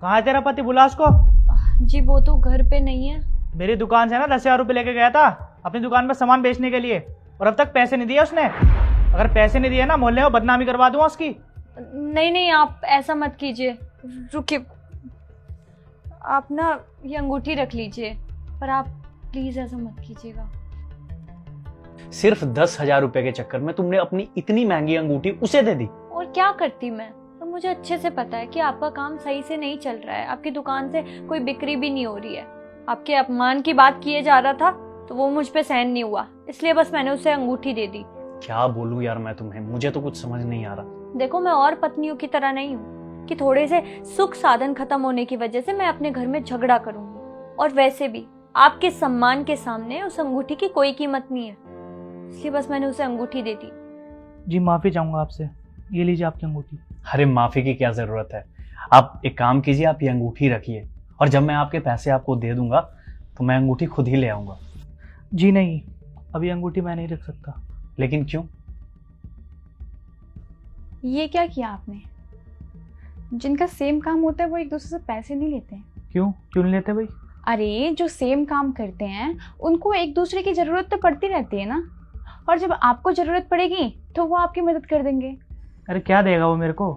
कहाँ है तेरा पति? बुला उसको। जी वो तो घर पे नहीं है। मेरी दुकान से ना 10,000 रुपये लेके गया था अपनी दुकान में सामान बेचने के लिए, और अब तक पैसे नहीं दिए उसने। अगर पैसे नहीं दिए ना मोहल्ले में बदनामी करवा दूंगा उसकी। नहीं नहीं, आप ऐसा मत कीजिए, रुकिए। आप ना ये अंगूठी रख लीजिए, पर आप प्लीज ऐसा मत कीजिएगा। सिर्फ 10,000 रुपए के चक्कर में तुमने अपनी इतनी महंगी अंगूठी उसे दे दी। और क्या करती मैं, पर मुझे अच्छे से पता है कि आपका काम सही से नहीं चल रहा है, आपकी दुकान से कोई बिक्री भी नहीं हो रही है। आपके अपमान की बात किए जा रहा था तो वो मुझ पे सहन नहीं हुआ, इसलिए बस मैंने उसे अंगूठी दे दी। क्या बोलूं यार मैं तुम्हें, मुझे तो कुछ समझ नहीं आ रहा। देखो, मैं और पत्नियों की तरह नहीं हूँ कि थोड़े से सुख साधन खत्म होने की वजह से मैं अपने घर में झगड़ा करूंगी। और वैसे भी आपके सम्मान के सामने उस अंगूठी की कोई कीमत नहीं है, इसलिए बस मैंने उसे अंगूठी दे दी। जी माफ़ी चाहूँगा आपसे, ये लीजिए आपकी अंगूठी। अरे माफी की क्या जरूरत है, आप एक काम कीजिए, आप ये अंगूठी रखिए और जब मैं आपके पैसे आपको दे दूंगा तो मैं अंगूठी खुद ही ले आऊंगा। जी नहीं, अभी अंगूठी मैं नहीं रख सकता। लेकिन क्यों? ये क्या किया आपने? जिनका सेम काम होता है वो एक दूसरे से पैसे नहीं लेते हैं। क्यों नहीं लेते भाई? अरे जो सेम काम करते हैं उनको एक दूसरे की ज़रूरत तो पड़ती रहती है ना, और जब आपको ज़रूरत पड़ेगी तो वो आपकी मदद कर देंगे। अरे क्या देगा वो मेरे को?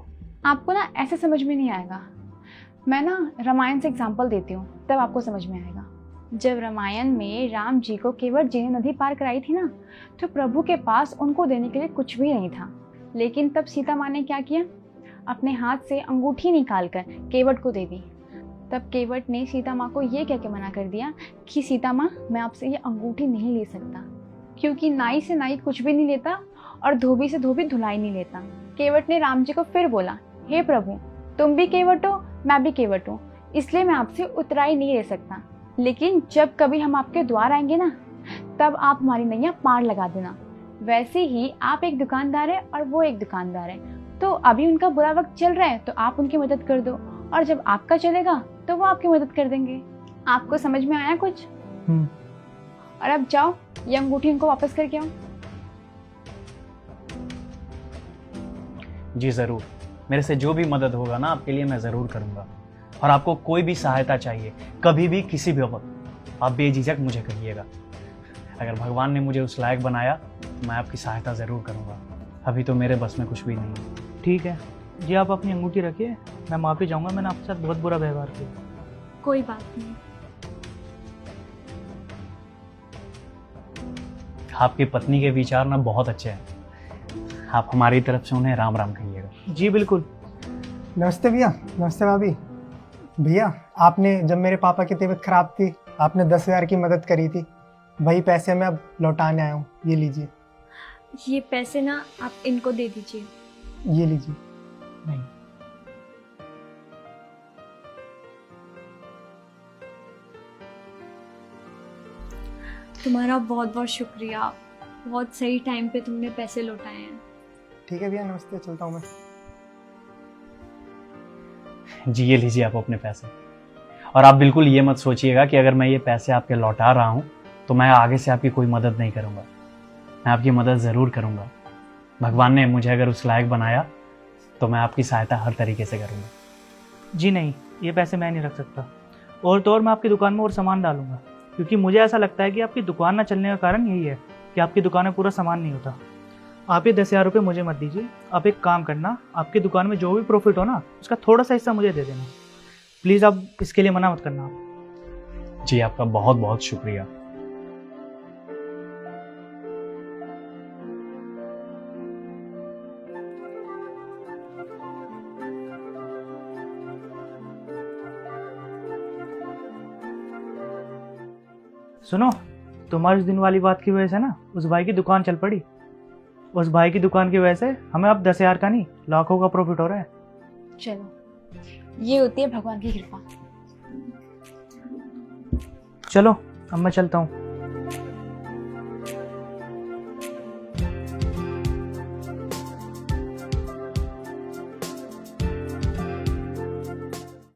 आपको ना ऐसे समझ में नहीं आएगा। मैं ना रामायण से एग्जाम्पल देती हूँ, तब आपको समझ में आएगा। जब रामायण में राम जी को केवट जी ने नदी पार कराई थी ना, तो प्रभु के पास उनको देने के लिए कुछ भी नहीं था। लेकिन तब सीता माँ ने क्या किया? अपने हाथ से अंगूठी निकाल कर केवट को दे दी। तब केवट ने सीता माँ को ये कह के मना कर दिया कि सीता माँ, मैं आपसे ये अंगूठी नहीं ले सकता, क्योंकि नाई से नाई कुछ भी नहीं लेता और धोबी से धोबी धुलाई नहीं लेता। केवट ने राम जी को फिर बोला, हे प्रभु, तुम भी केवट हो, मैं भी केवट हूँ, इसलिए मैं आपसे उतराई नहीं ले सकता। लेकिन जब कभी हम आपके द्वार आएंगे ना, तब आप हमारी नैया पार लगा देना। वैसे ही आप एक दुकानदार है और वो एक दुकानदार है, तो अभी उनका बुरा वक्त चल रहा है तो आप उनकी मदद कर दो, और जब आपका चलेगा तो वो आपकी मदद कर देंगे। आपको समझ में आया कुछ? और अब जाओ, ये अंगूठी उनको वापस करके आओ। जी जरूर, मेरे से जो भी मदद होगा ना आपके लिए मैं जरूर करूंगा। और आपको कोई भी सहायता चाहिए कभी भी किसी भी वक्त, आप बेझिझक मुझे कहिएगा। अगर भगवान ने मुझे उस लायक बनाया तो मैं आपकी सहायता ज़रूर करूँगा। अभी तो मेरे बस में कुछ भी नहीं है। ठीक है जी, आप अपनी अंगूठी रखिए, मैं माफ़ी चाहूँगा, मैंने आपके साथ बहुत बुरा व्यवहार किया। कोई बात नहीं। आपकी पत्नी के विचार ना बहुत अच्छे हैं, आप हमारी तरफ से उन्हें राम राम कहिएगा। जी बिल्कुल। नमस्ते भैया। नमस्ते भाभी। भैया, आपने जब मेरे पापा की तबीयत खराब थी आपने 10,000 की मदद करी थी, वही पैसे मैं अब लौटाने आया हूँ। ये लीजिए। ये पैसे ना आप इनको दे दीजिए। ये लीजिए। नहीं, तुम्हारा बहुत बहुत शुक्रिया, बहुत सही टाइम पे तुमने पैसे लौटाए हैं। ठीक है भैया, नमस्ते, चलता हूँ मैं। जी ये लीजिए आप अपने पैसे। और आप बिल्कुल ये मत सोचिएगा कि अगर मैं ये पैसे आपके लौटा रहा हूँ तो मैं आगे से आपकी कोई मदद नहीं करूँगा। मैं आपकी मदद ज़रूर करूँगा। भगवान ने मुझे अगर उस लायक बनाया तो मैं आपकी सहायता हर तरीके से करूँगा। जी नहीं, ये पैसे मैं नहीं रख सकता, और तो और मैं आपकी दुकान में और सामान डालूंगा, क्योंकि मुझे ऐसा लगता है कि आपकी दुकान ना चलने का कारण यही है कि आपकी दुकान में पूरा सामान नहीं होता। आप ये 10,000 रुपये मुझे मत दीजिए, आप एक काम करना, आपकी दुकान में जो भी प्रॉफिट हो ना उसका थोड़ा सा हिस्सा मुझे दे देना प्लीज़। आप इसके लिए मना मत करना। आप जी आपका बहुत बहुत शुक्रिया। सुनो, तुम्हारी उस दिन वाली बात की वजह से ना उस भाई की दुकान चल पड़ी। उस भाई की दुकान की वजह से हमें अब 10,000 का नहीं लाखों का प्रॉफिट हो रहा है। चलो, ये होती है भगवान की कृपा। चलो अब मैं चलता हूँ।